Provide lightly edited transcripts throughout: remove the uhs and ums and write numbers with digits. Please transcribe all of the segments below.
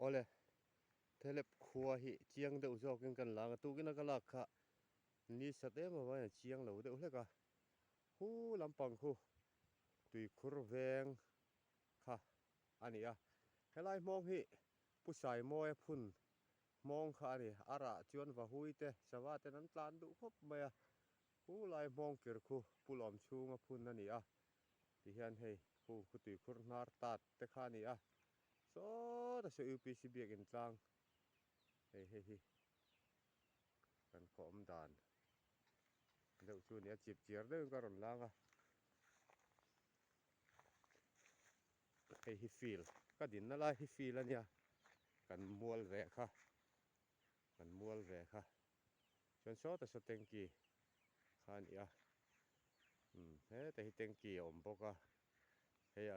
ole telep khua hi chiang deuh zawk in kan lang tu kin akalak kha ni sate ma wa chiang lo deuh hleka hu lampang khu tui khur veng kha ani a helai mong hi pusai moi phun mong kha ni ara chuan wa huite sawa te nan tlan du khop mai a hu lai mong kir khu pulom chunga phun ani a ti hian hei hu tui khur nar tat te kha ni a so ta se UPC biak in tlang hei hi kan khom dan deuh chu ni a chip chiar deuh ka ron langa hei hi feel ka din na lai hi feel ania kan mual ve kha chuan so ta so tengki kha ni a he te hi tengki om boka hei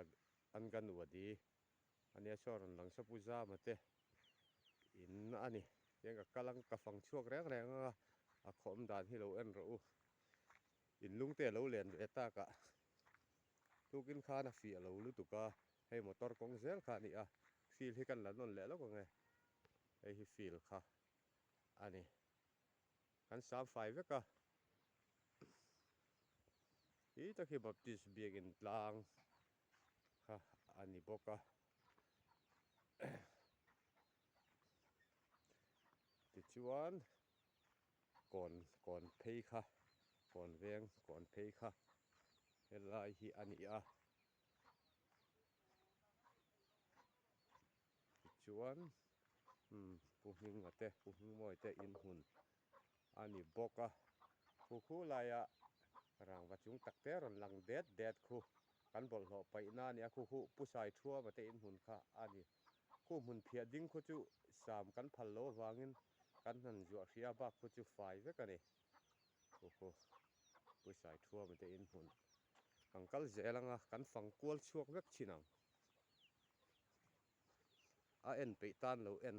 an kan wadi ania so ron lang sa puja mate in ani yang ka kalang ka fang chuak reng a khom dan hi lo en ro in lungte lo len ve ta ka tukin kha na fi lo lu tuka hei motor kong zel kha ni a feel hi kan la non le lo ko nge hei hi feel kha ani kan sam fai veka hi ta khi baptist biak in tlang kha ani boka ti chuan kon phei kha kon veng kon phei kha helai hi ani a ti chuan puhing ate puhing moi te in hun ani boka khu laia rang wa chung takte ron lang det khu kan bol ho pai na ni a khu pusai thua mate in hun kha ani khu mun phia ding khu chu sam kan phal lo wangin kan han zuwa hria ba khu chu fai ve ka ni khu pusai thua mate in hun angkal zelanga kan fang kual chuak vek chinang a en pe tan lo en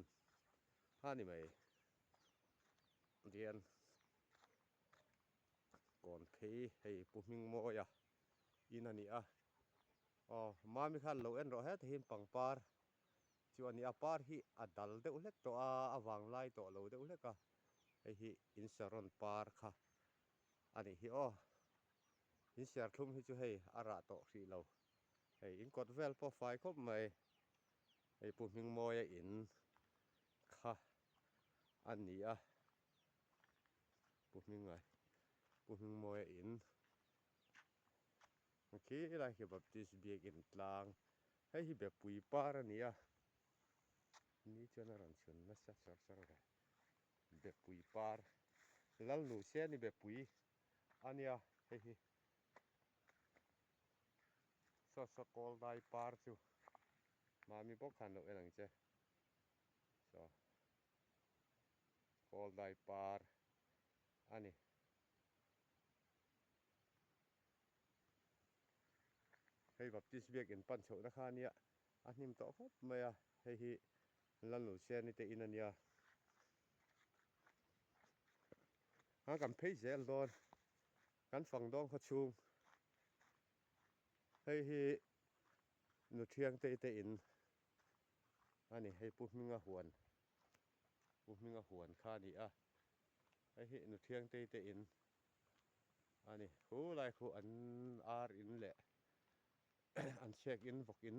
hani mai dian kon phei hei puhing mo ya in ani a mami khan lo en ro he hin pangpar chuan a par hi adal deuh hlek to a awang lai to lo deuh hleka hei hi insaron par kha ani hi insar thum hi chu hei ara to hri lo hei in kot vel po fai khop mai hei puhing moi a in kha ani a puhing moi a in khi lai hi baptist biak in tlang hei hi be pui par ani a ni chuan a ran chun na sa sar ga be pui par lal nu se ni be pui ania hei hi so kol dai par chu mami bok khan lo elang che so kol dai par ani hei baptist biak in pan chho na kha nia a hnim to khop mai a hei hi lal nu se ni te in ania kan phei zel don kan fang dong kha chung hei hi nu thiang te in ani hei puhminga huan kha ni a hei hi nu thiang te in ani hu lai khu an ar in le an check in vok in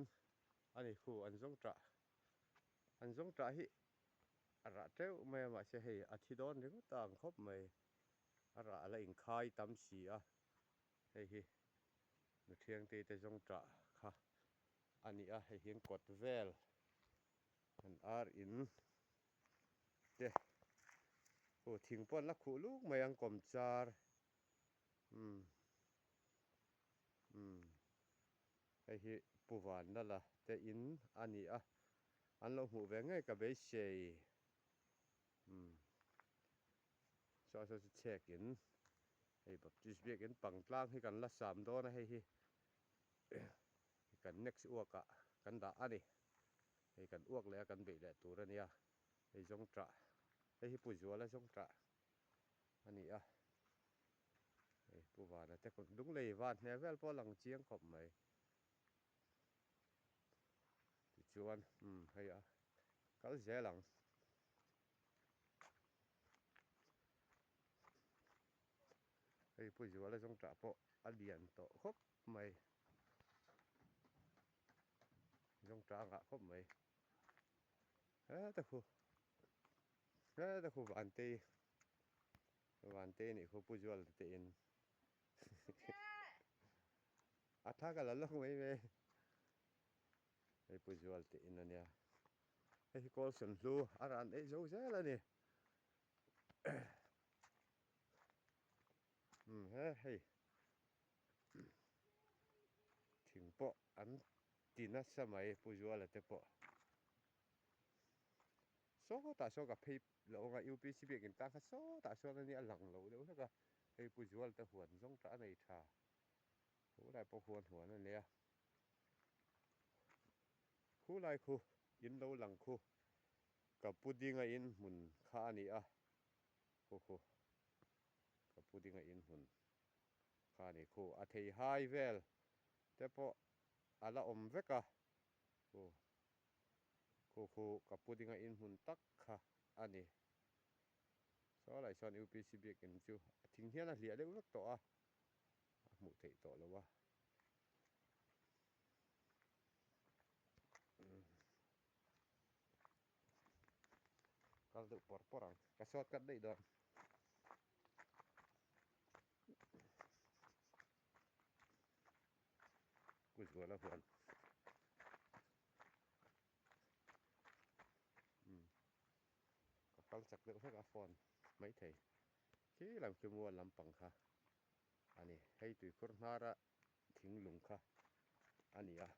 ani khu an zong tra hi ara treu mai ma se hei athidon ring tang khop mai ara ala in khai tam si a hei hi nu thiang te zong tra kha ani a hei hian kot vel an ar in te thingpon la khu luk mai ang kom char hei hi puwan na la te in ani a an lo hmu ve ngai ka be sei so check in hei baptist biak in pangtlang hi kan la sam do na hei hi kan next uaka kan da ani hei kan uak le kan be le tur ania hei zong tra hei hi puzua la zong tra ani a hei puwana te kon dung lei van hne vel po lang chiang khop mai ti chuan hei a kal zelang ei pu ju ala jong tra po alian to khop mai jong tra nga khop mai ta khu vante ni khu pu ju al te in atha ka la long mai me ei pu ju al te in ania ei kol sun lu aran ei zo zela ni hei thing po an tina samai pu ju al te po so ta so ka phei lo nga UPC be kin ta kha so ta so ni alang lo de ka ei pu ju al te huan jong ta nei tha hu lai po huan na ne khu lai khu in lo lang khu ka pudinga in mun kha ni a khu ka pudinga in mun kha ni khu a thei hai vel te po ala om veka khu ka pudinga in mun tak kha ani so lai son UPC be kin chu thing hian a hlia le vek to a mu thei to lo wa kal du porang ka sot kat dei don ku la huan ka kal chak le ka phone mai thei ki lam ki muan lam pang kha ani hei tui khur hnara thing lung kha ani a